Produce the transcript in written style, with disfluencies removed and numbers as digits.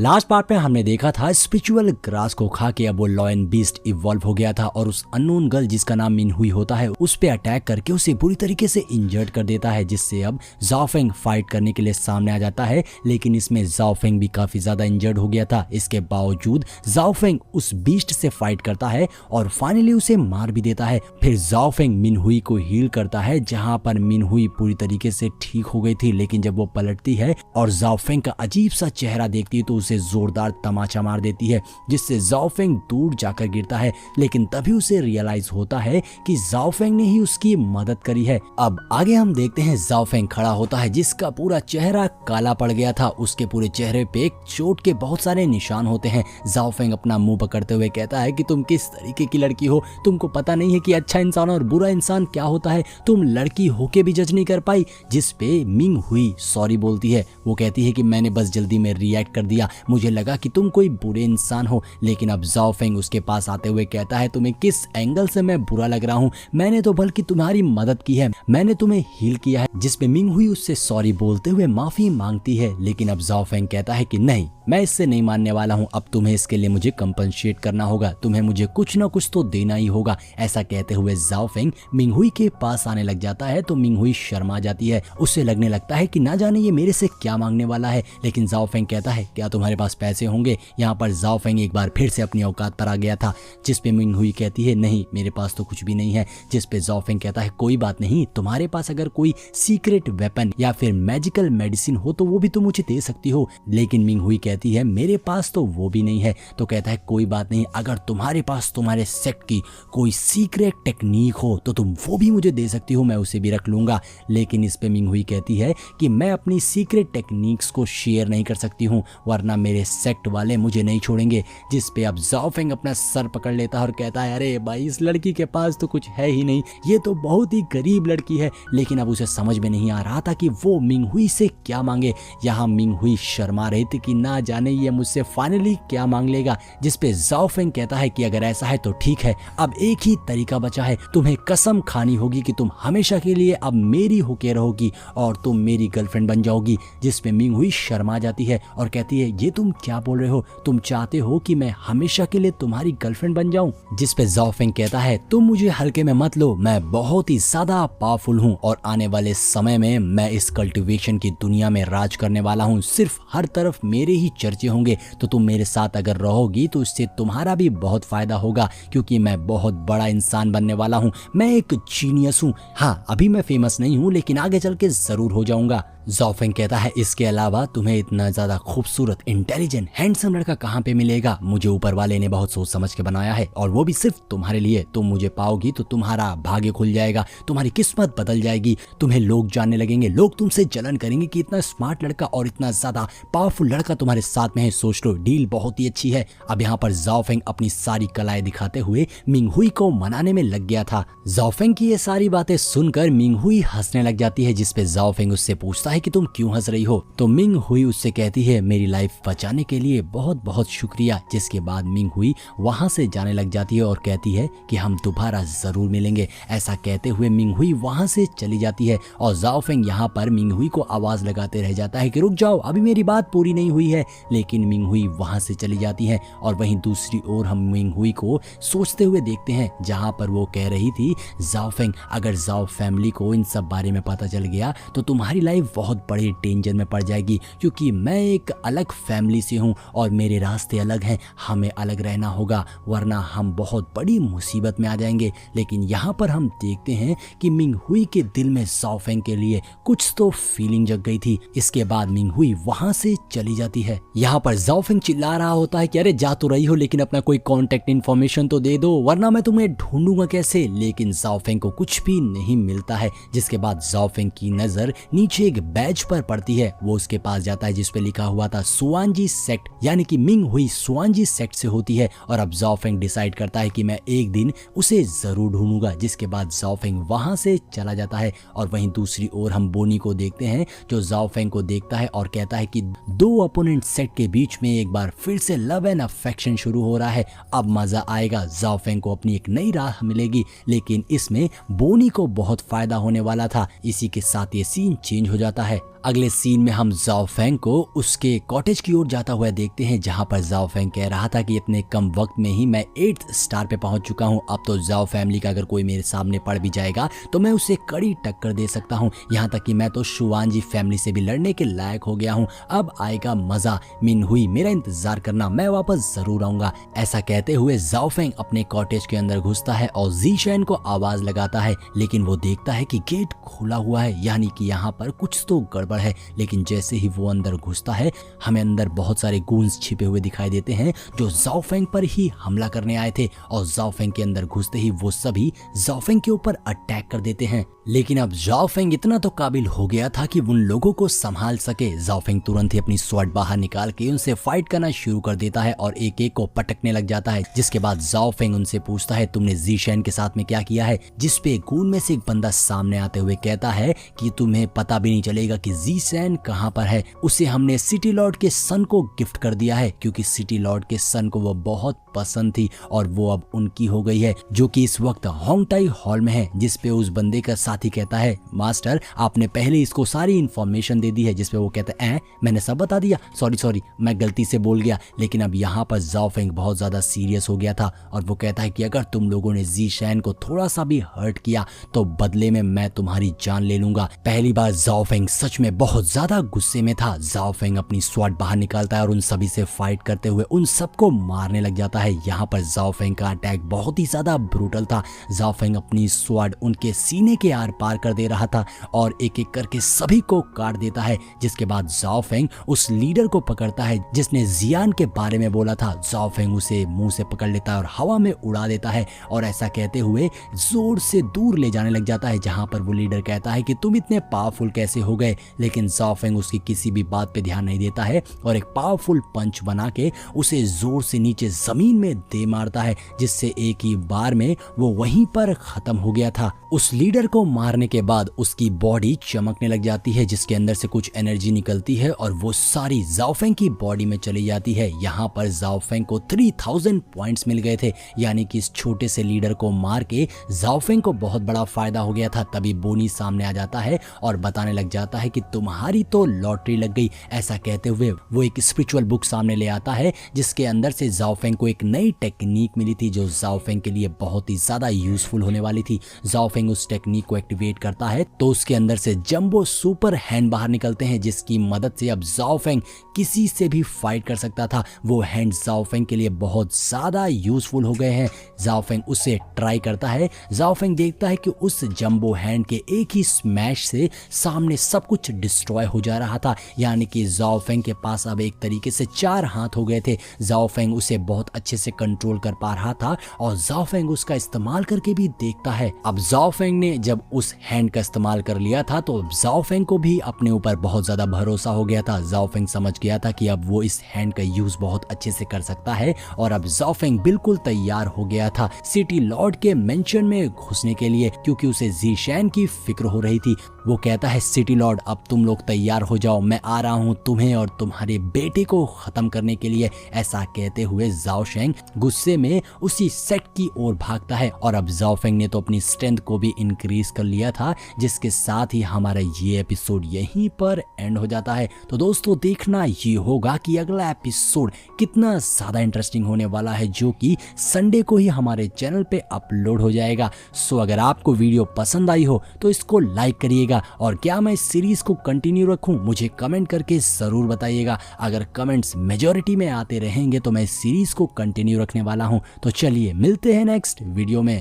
Last part में हमने देखा था स्पिरिचुअल ग्रास को खा के अब वो लॉयन बीस्ट इवॉल्व हो गया था और उस अननोन गर्ल जिसका नाम मिन हुई होता है उस पे अटैक करके उसे बुरी तरीके से इंजर्ड कर देता है, जिससे अब जाओ फेंग फाइट करने के लिए सामने आ जाता है। लेकिन इसमें जाओ फेंग भी काफी ज्यादा इंजर्ड हो गया था। इसके बावजूद जाओ फेंग उस बीस्ट से फाइट करता है और फाइनली उसे मार भी देता है। फिर जाओ फेंग मिन हुई को हील करता है, जहां पर मिन हुई पूरी तरीके से ठीक हो गई थी। लेकिन जब वो पलटती है और जाओ फेंग का अजीब सा चेहरा देखती है तो उसे जोरदार तमाचा मार देती है, जिससे जाओ फेंग दूर जाकर गिरता है। लेकिन तभी उसे रियलाइज होता है कि जाओ फेंग ने ही उसकी मदद करी है। अब आगे हम देखते हैं जाओ फेंग खड़ा होता है जिसका पूरा चेहरा काला पड़ गया था। उसके पूरे चेहरे पे चोट के बहुत सारे निशान होते हैं। जाओ फेंग अपना मुंह पकड़ते हुए कहता है कि तुम किस तरीके की लड़की हो, तुमको पता नहीं है कि अच्छा इंसान और बुरा इंसान क्या होता है, तुम लड़की होके भी जज नहीं कर पाई। जिस पे मिंग हुई सॉरी बोलती है। वो कहती है कि मैंने बस जल्दी में रिएक्ट कर दिया, मुझे लगा कि तुम कोई बुरे इंसान हो। लेकिन अब जाओ फेंग उसके पास आते हुए कहता है तुम्हें किस एंगल से मैं बुरा लग रहा हूँ, मैंने तो बल्कि तुम्हारी मदद की है, मैंने तुम्हें हील किया है। जिस पे मिंग हुई उससे सॉरी बोलते हुए माफी मांगती है। लेकिन अब जाओ फेंग कहता है कि नहीं, मैं इससे नहीं मानने वाला हूँ, अब तुम्हें इसके लिए मुझे कंपनसेट करना होगा, तुम्हें मुझे कुछ ना कुछ तो देना ही होगा। ऐसा कहते हुए जाओ फेंग मिंग हुई के पास आने लग जाता है तो मिंग हुई शर्मा जाती है। उससे लगने लगता है कि ना जाने ये मेरे से क्या मांगने वाला है। लेकिन जाओ फेंग कहता है क्या तुम्हारे पास पैसे होंगे। यहाँ पर जाओ फेंग एक बार फिर से अपनी औकात पर आ गया था। जिस पे मिंग हुई कहती है नहीं मेरे पास तो कुछ भी नहीं है। जिस पे जाओ फेंग कहता है कोई बात नहीं, तुम्हारे पास अगर कोई सीक्रेट वेपन या फिर मैजिकल मेडिसिन हो तो वो भी तुम मुझे दे सकती हो। लेकिन मिंग हुई कहती है मेरे पास तो वो भी नहीं है। तो कहता है कोई बात नहीं, अगर तुम्हारे पास तुम्हारे सेक्ट की कोई सीक्रेट टेक्निक हो तो तुम वो भी मुझे दे सकती हो, मैं उसे भी रख लूंगा। लेकिन इस पे मिंग हुई कहती है कि मैं अपनी सीक्रेट टेक्निक्स को शेयर नहीं कर सकती हूँ वरना मेरे सेक्ट वाले मुझे नहीं छोड़ेंगे। जिस पे अब जाओ फेंग अपना सर पकड़ लेता है और कहता है अरे भाई इस लड़की के पास तो कुछ है ही नहीं, ये तो बहुत ही गरीब लड़की है। लेकिन अब उसे समझ में नहीं आ रहा था कि वो मिंग हुई से क्या मांगे। यहाँ मिंग हुई शर्मा रही थी कि ना जाने ये मुझसे फाइनली क्या मांग लेगा। जिस पे जाओ फेंग कहता है कि अगर ऐसा है तो ठीक है, अब एक ही तरीका बचा है, तुम्हें कसम खानी होगी कि तुम हमेशा के लिए अब मेरी होके रहोगी और तुम मेरी गर्लफ्रेंड बन जाओगी। जिस पे मिंग हुई शर्मा जाती है और कहती है ये तुम क्या बोल रहे हो, तुम चाहते हो कि मैं हमेशा के लिए तुम्हारी गर्लफ्रेंड बन जाऊं। जिस पे जाओ फेंग कहता है तुम मुझे हल्के में मत लो, मैं बहुत ही ज्यादा पावरफुल हूँ और आने वाले समय में मैं इस कल्टीवेशन की दुनिया में राज करने वाला हूँ, सिर्फ हर तरफ मेरे ही चर्चे होंगे। तो तुम मेरे साथ अगर रहोगी तो इससे तुम्हारा भी बहुत फायदा होगा क्योंकि मैं बहुत बड़ा इंसान बनने वाला हूँ, मैं एक जीनियस हूँ। हाँ अभी मैं फेमस नहीं हूँ लेकिन आगे चल के जरूर हो जाऊंगा। जाओ फेंग कहता है इसके अलावा तुम्हें इतना ज्यादा खूबसूरत इंटेलिजेंट हैंडसम लड़का कहाँ पे मिलेगा, मुझे ऊपर वाले ने बहुत सोच समझ के बनाया है और वो भी सिर्फ तुम्हारे लिए। तुम मुझे पाओगी तो तुम्हारा भाग्य खुल जाएगा, तुम्हारी किस्मत बदल जाएगी, तुम्हें लोग जानने लगेंगे, लोग तुमसे जलन करेंगे कि इतना स्मार्ट लड़का और इतना ज्यादा पावरफुल लड़का तुम्हारे साथ में है, सोच लो डील बहुत ही अच्छी है। अब यहाँ पर जाओ फेंग अपनी सारी कलाएं दिखाते हुए मिंग हुई को मनाने में लग गया था। जाओ फेंग की ये सारी बातें सुनकर मिंग हुई हंसने लग जाती है। जिस पे जाओ फेंग उससे पूछता है कि तुम क्यों हंस रही हो। तो मिंग हुई उससे कहती है मेरी लाइफ बचाने के लिए बहुत बहुत शुक्रिया। जिसके बाद मिंग हुई वहां से जाने लग जाती है और कहती है कि हम दोबारा जरूर मिलेंगे। ऐसा कहते हुए मिंग हुई वहां से चली जाती है और जाओ फेंग यहाँ पर मिंग हुई को आवाज लगाते रह जाता है कि रुक जाओ अभी मेरी बात पूरी नहीं हुई है। लेकिन मिंग हुई वहां से चली जाती है और वहीं दूसरी ओर हम मिंग हुई को सोचते हुए देखते हैं जहां पर वो कह रही थी जाओ फेंग अगर जाओ फैमिली को इन सब बारे में पता चल गया तो तुम्हारी लाइफ बहुत बड़े डेंजर में पड़ जाएगी क्योंकि मैं एक अलग फैमिली से हूं और मेरे रास्ते अलग हैं, हमें अलग रहना होगा वरना हम बहुत बड़ी मुसीबत में आ जाएंगे। लेकिन यहाँ पर हम देखते हैं कि मिंग हुई के दिल में जाओ फेंग के लिए कुछ तो फीलिंग जग गई थी। इसके बाद मिंग हुई वहां से चली जाती है। यहाँ पर जाओ फेंग चिल्ला रहा होता है कि अरे जा तो रही हो लेकिन अपना कोई कॉन्टेक्ट इन्फॉर्मेशन तो दे दो वरना मैं तुम्हें ढूंढूंगा कैसे। लेकिन जाओ फेंग को कुछ भी नहीं मिलता है। जिसके बाद जाओ फेंग की नजर नीचे एक बैज पर पड़ती है। वो उसके पास जाता है जिस पे लिखा हुआ था सुआनजी सेक्ट, यानी कि मिंग हुई सुआनजी सेक्ट से होती है। और अब जाओ फेंग डिसाइड करता है कि मैं एक दिन उसे जरूर ढूंढूंगा। जिसके बाद जाओ फेंग वहां से चला जाता है और वहीं दूसरी ओर हम बोनी को देखते हैं जो जाओ फेंग को देखता है और कहता है कि दो अपोनेंट सेट के बीच में एक बार फिर से लव एंड अफेक्शन शुरू हो रहा है, अब मजा आएगा, जाओ फेंग को अपनी एक नई राह मिलेगी। लेकिन इसमें बोनी को बहुत फायदा होने वाला था। इसी के साथ ये सीन चेंज हो जाता है। अगले सीन में हम जाओ फेंग को उसके कॉटेज की ओर जाता हुआ देखते हैं, जहां पर जाओ फेंग कह रहा था कि इतने कम वक्त में ही मैं 8th स्टार पे पहुंच चुका हूं। अब तो जाओ फैमिली का अगर कोई मेरे सामने पड़ भी जाएगा तो मैं उसे कड़ी टक्कर दे सकता हूं। यहां तक कि मैं तो शुआनजी फैमिली से भी लड़ने के लायक हो गया हूं। अब आएगा मजा, मिनहुई मेरा इंतजार करना, मैं वापस जरूर आऊंगा। ऐसा कहते हुए जाओ फेंग अपने कॉटेज के अंदर घुसता है और ज़ीशेन को आवाज लगाता है, लेकिन वो देखता है कि गेट खुला हुआ है, यानी कि यहाँ पर कुछ तो गड़बड़ है। लेकिन जैसे ही वो अंदर घुसता है हमें अंदर बहुत सारे गूंस छिपे हुए दिखाई देते हैं जो जाओ फेंग पर ही हमला करने आए थे, और जाओ फेंग के अंदर घुसते ही वो सभी जाओ फेंग के ऊपर अटैक कर देते हैं। लेकिन अब जाओ फेंग इतना तो काबिल हो गया था कि उन लोगों को संभाल सके। जाओ फेंग तुरंत ही अपनी स्वॉर्ड बाहर निकाल के उनसे फाइट करना शुरू कर देता है और एक एक को पटकने लग जाता है। जिसके बाद जाओ फेंग उनसे पूछता है तुमने ज़ीशेन के साथ में क्या किया है, जिसपे गून में से एक बंदा सामने आते हुए कहता है कि तुम्हें पता भी नहीं चलेगा कि ज़ीशेन कहां पर है। उसे हमने सिटी लॉर्ड के सन को गिफ्ट कर दिया है, क्योंकि सिटी लॉर्ड के सन को वो बहुत पसंद थी और वो अब उनकी हो गई है, जो कि इस वक्त होंगटाई हॉल में है। जिसपे उस बंदे का साथी कहता है मास्टर आपने पहले इसको सारी इंफॉर्मेशन दे दी है। जिसपे वो कहता है मैंने सब बता दिया, सॉरी मैं गलती से बोल गया। लेकिन अब यहाँ पर जाओ फेंग बहुत ज्यादा सीरियस हो गया था और वो कहता है कि अगर तुम लोगों ने ज़ीशेन को थोड़ा सा भी हर्ट किया तो बदले में मैं तुम्हारी जान ले लूंगा। पहली बार जाओ फेंग सच में बहुत ज्यादा गुस्से में था। जाओ फेंग अपनी स्वॉर्ड बाहर निकालता है और उन सभी से फाइट करते हुए उन सबको मारने लग जाता है। यहाँ पर जाओ फेंग का अटैक बहुत ही ज्यादा ब्रूटल था। जाओ फेंग अपनी स्वॉर्ड उनके सीने के आर पार कर दे रहा था और एक एक करके सभी को काट देता है। जिसके बाद जाओ फेंग उस लीडर को पकड़ता है जिसने जियान के बारे में बोला था। जाओ फेंग उसे मुंह से पकड़ लेता है और हवा में उड़ा देता है और ऐसा कहते हुए जोर से दूर ले जाने लग जाता है, जहां पर वो लीडर कहता है कि तुम इतने पावरफुल कैसे हो गए। लेकिन जाओ फेंग उसकी किसी भी बात पे ध्यान नहीं देता है और एक पावरफुल पंच बना के उसे जोर से नीचे जमीन में दे मारता है, जिससे एक ही बार में वो वहीं पर खत्म हो गया था। उस लीडर को मारने के बाद उसकी बॉडी चमकने लग जाती है, जिसके अंदर से कुछ एनर्जी निकलती है और वो सारी जाओ फेंग की बॉडी में चली जाती है। यहाँ पर जाओ फेंग को 3000 पॉइंट्स मिल गए थे, यानी कि इस छोटे से लीडर को मार के जाओ फेंग को बहुत बड़ा फायदा हो गया था। तभी बोनी सामने आ जाता है और बताने लग जाता है कि तुम्हारी तो लॉटरी लग गई। ऐसा कहते हुए वो एक स्पिरिचुअल बुक सामने ले आता है जिसके अंदर से जाओ फेंग को एक नई टेक्निक मिली थी जो जाओ फेंग के लिए बहुत ही ज्यादा यूजफुल होने वाली थी। जाओ फेंग उस टेक्निक को एक्टिवेट करता है तो उसके अंदर से जंबो सुपर हैंड बाहर निकलते हैं, जिसकी मदद से अब जाओ फेंग किसी से भी फाइट कर सकता था। वो हैंड जाओ फेंग के लिए बहुत ज्यादा यूजफुल हो गए हैं। जाओ फेंग उससे ट्राई करता है। जाओ फेंग देखता है कि उस जंबो हैंड के एक ही स्मैश से सामने सब कुछ डिस्ट्रॉय हो जा रहा था, यानी कि जाओ फेंग के पास अब एक तरीके से 4 हाथ हो गए थे। जाओ फेंग उसे बहुत अच्छे से कंट्रोल कर पा रहा था और जाओ फेंग उसका इस्तेमाल करके भी देखता है। अब जाओ फेंग ने जब उस हैंड का इस्तेमाल कर लिया था तो जाओ फेंग को भी अपने ऊपर बहुत ज्यादा भरोसा हो गया था। जाओ फेंग समझ गया था कि अब वो इस हैंड का यूज बहुत अच्छे से कर सकता है और अब जाओ फेंग बिल्कुल तैयार हो गया था सिटी लॉर्ड के मेंशन में घुसने के लिए, क्योंकि उसे ज़ीशेन की फिक्र हो रही थी। वो कहता है सिटी लॉर्ड अब तुम लोग तैयार हो जाओ, मैं आ रहा हूँ तुम्हें और तुम्हारे बेटे को खत्म करने के लिए। ऐसा कहते हुए जाओ फेंग गुस्से में उसी सेट की ओर भागता है और अब जाओ फेंग ने तो अपनी स्ट्रेंथ को भी इंक्रीज कर लिया था, जिसके साथ ही हमारा ये एपिसोड यहीं पर एंड हो जाता है। तो दोस्तों देखना ये होगा कि अगला एपिसोड कितना ज्यादा इंटरेस्टिंग होने वाला है, जो कि संडे को ही हमारे चैनल पे अपलोड हो जाएगा। सो अगर आपको वीडियो पसंद आई हो तो इसको लाइक करिएगा और क्या मैं इस सीरीज को कंटिन्यू रखूं मुझे कमेंट करके जरूर बताइएगा। अगर कमेंट्स मेजॉरिटी में आते रहेंगे तो मैं इस सीरीज को कंटिन्यू रखने वाला हूं। तो चलिए मिलते हैं नेक्स्ट वीडियो में।